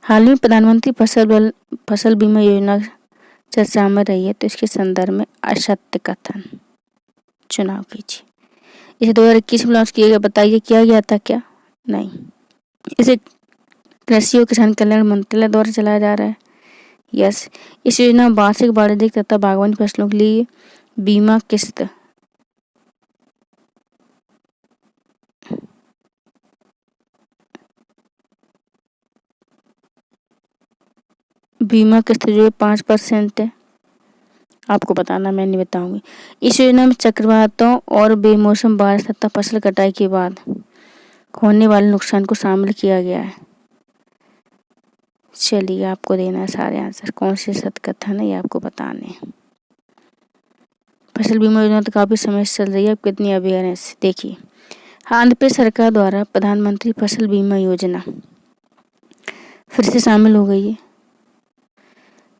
हाल में प्रधानमंत्री फसल बीमा योजना चर्चा में रही है, तो इसके संदर्भ में असत्य कथन चुनाव कीजिए। इसे 2021 में लॉन्च किया गया, बताइए किया गया था क्या? नहीं। इसे कृषि और किसान कल्याण मंत्रालय द्वारा चलाया जा रहा है। यस। इस योजना में वार्षिक वाणिज्यिक तथा बागवानी फसलों के लिए बीमा किस्त जो है 5% है। आपको बताना, मैं नहीं बताऊंगी। इस योजना में चक्रवातों और बेमौसम बारिश तथा फसल कटाई के बाद होने वाले नुकसान को शामिल किया गया है। चलिए, आपको देना है सारे आंसर, कौन से सत्य कथन है ये आपको बताने हैं। फसल बीमा योजना तो काफी समय से चल रही है, कितनी अवेयरनेस देखिए। आंध्र प्रदेश सरकार द्वारा प्रधानमंत्री फसल बीमा योजना फिर से शामिल हो गई है।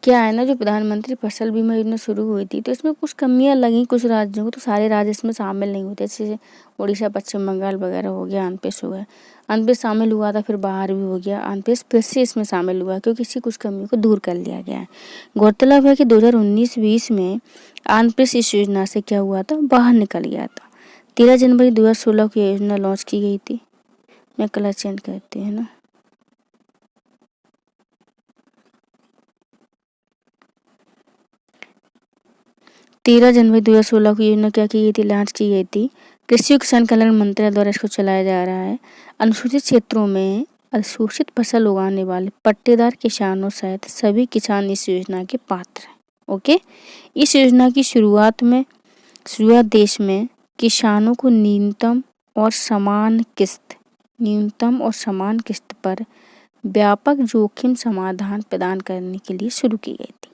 क्या है ना, जो प्रधानमंत्री फसल बीमा योजना शुरू हुई थी तो इसमें कुछ कमियां लगी कुछ राज्यों को, तो सारे राज्य इसमें शामिल नहीं होते। जैसे उड़ीसा, पश्चिम बंगाल वगैरह हो गया, आंध्र प्रदेश हो गया। आंध्र प्रदेश शामिल हुआ था, फिर बाहर भी हो गया। आंध्र प्रदेश फिर से इसमें शामिल हुआ क्योंकि इसी कुछ कमियों को दूर कर लिया गया है। गौरतलब है कि 2019-20 में आंध्र प्रदेश इस योजना से क्या हुआ था? बाहर निकल गया था। 13 जनवरी 2016 को यह योजना लॉन्च की गई थी। मैं कलर चेंज करती है ना। 13 जनवरी 2016 को योजना क्या की गई थी? लॉन्च की गई थी। कृषि और किसान कल्याण मंत्रालय द्वारा इसको चलाया जा रहा है। अनुसूचित क्षेत्रों में अशोषित फसल उगाने वाले पट्टेदार किसानों सहित सभी किसान इस योजना के पात्र हैं। ओके, इस योजना की शुरुआत देश में किसानों को न्यूनतम और समान किस्त पर व्यापक जोखिम समाधान प्रदान करने के लिए शुरू की गई थी।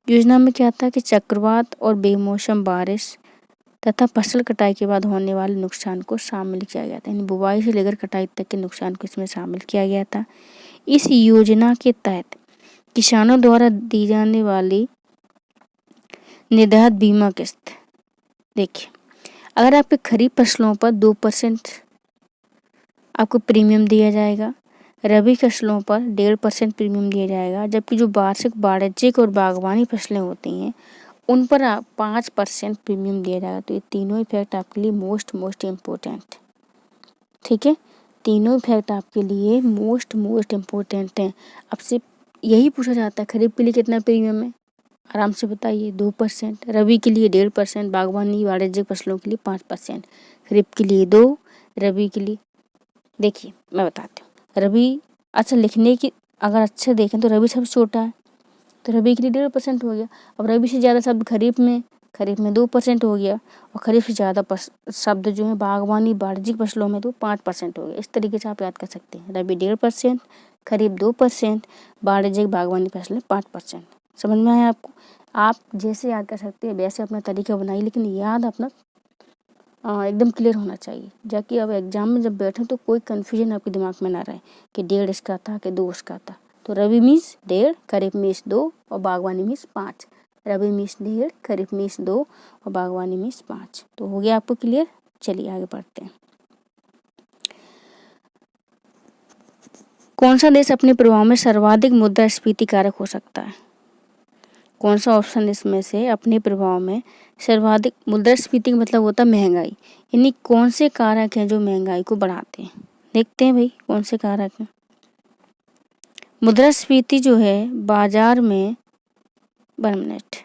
योजना में क्या था कि चक्रवात और बेमौसम बारिश तथा फसल कटाई के बाद होने वाले नुकसान को शामिल किया गया था। यानी बुवाई से लेकर कटाई तक के नुकसान को इसमें शामिल किया गया था। इस योजना के तहत किसानों द्वारा दी जाने वाली निर्धारित बीमा किस्त देखिए, अगर आपके खरीफ फसलों पर 2% आपको प्रीमियम दिया जाएगा, रबी फसलों पर 1.5% प्रीमियम दिया जाएगा, जबकि जो वार्षिक वाणिज्यिक और बागवानी फसलें होती हैं उन पर 5% प्रीमियम दिया जाएगा। तो ये तीनों इफेक्ट आपके लिए मोस्ट इम्पोर्टेंट, ठीक है। तीनों इफेक्ट आपके लिए मोस्ट इम्पोर्टेंट हैं। आपसे यही पूछा जाता है खरीफ के लिए कितना प्रीमियम है, आराम से बताइए। 2%, रबी के लिए 1.5%, बागवानी वाणिज्यिक फसलों के लिए 5%। खरीफ के लिए 2, रबी के लिए देखिए मैं बताती हूँ। रबी अच्छा, लिखने की अगर अच्छे देखें तो रबी सबसे छोटा है, तो रबी के लिए 1.5% हो गया। अब रबी से ज़्यादा शब्द खरीफ में 2% हो गया, और खरीफ से ज़्यादा शब्द जो है बागवानी वाणिज्यिक फसलों में तो 5% हो गया। इस तरीके से आप याद कर सकते हैं, रबी 1.5%, खरीफ 2%, वाणिज्यिक बागवानी फसलें 5%। समझ में आया आपको? आप जैसे याद कर सकते हैं वैसे अपना तरीका बनाइए, लेकिन याद अपना एकदम क्लियर होना चाहिए, जाकि अब एग्जाम में जब बैठे तो कोई कन्फ्यूजन आपके दिमाग में ना रहे कि 1.5 इसका था कि 2 इसका था। तो रबी मीन्स 1.5, खरीफ मीन्स 2 और बागवानी मीन्स 5। रबी मीन्स 1.5, खरीफ मीन्स 2 और बागवानी मीन्स 5। तो हो गया आपको क्लियर? चलिए आगे बढ़ते हैं। कौन सा देश अपने प्रभाव में सर्वाधिक मुद्रास्फीति कारक हो सकता है? कौन सा ऑप्शन इसमें से अपने प्रभाव में सर्वाधिक, मुद्रास्फीति का मतलब होता है महंगाई, यानी कौन से कारक हैं जो महंगाई को बढ़ाते हैं? देखते हैं भाई कौन से कारक हैं। मुद्रास्फीति जो है बाजार में, 1 मिनट,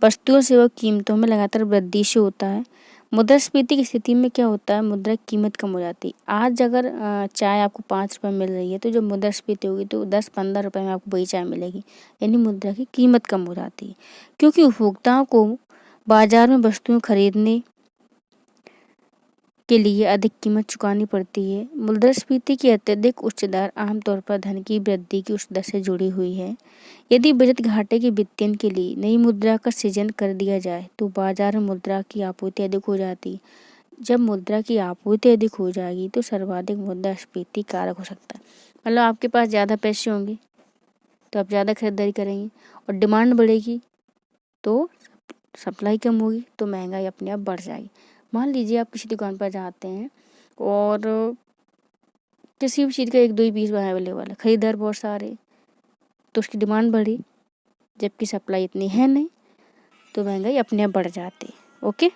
वस्तुओं सेवा कीमतों में लगातार वृद्धि से होता है। मुद्रास्फीति की स्थिति में क्या होता है, मुद्रा की कीमत कम हो जाती है। आज अगर चाय आपको 5 रुपये मिल रही है, तो जब मुद्रास्फीति होगी तो 10-15 रुपये में आपको वही चाय मिलेगी, यानी मुद्रा की कीमत कम हो जाती है, क्योंकि उपभोक्ताओं को बाजार में वस्तुएं खरीदने के लिए अधिक कीमत चुकानी पड़ती है। मुद्रास्फीति की अत्यधिक उच्च दर आमतौर पर धन की वृद्धि की उच्च दर से जुड़ी हुई है। यदि बचत घाटे के वित्तीयन के लिए नई मुद्रा का सृजन कर दिया जाए तो बाजार में मुद्रा की आपूर्ति अधिक हो जाती है। जब मुद्रा की आपूर्ति अधिक हो जाएगी तो सर्वाधिक मुद्रास्फीति कारक हो सकता है। मतलब आपके पास ज़्यादा पैसे होंगे तो आप ज़्यादा खरीदारी करेंगे, और डिमांड बढ़ेगी तो सप्लाई कम होगी तो महंगाई अपने आप बढ़ जाएगी। मान लीजिए आप किसी दुकान पर जाते हैं और किसी भी चीज़ का 1-2 ही पीस अवेलेबल है, खरीदार बहुत सारे, तो उसकी डिमांड बढ़ी, जबकि सप्लाई इतनी है नहीं, तो महंगाई अपने आप बढ़ जाती है। ओके।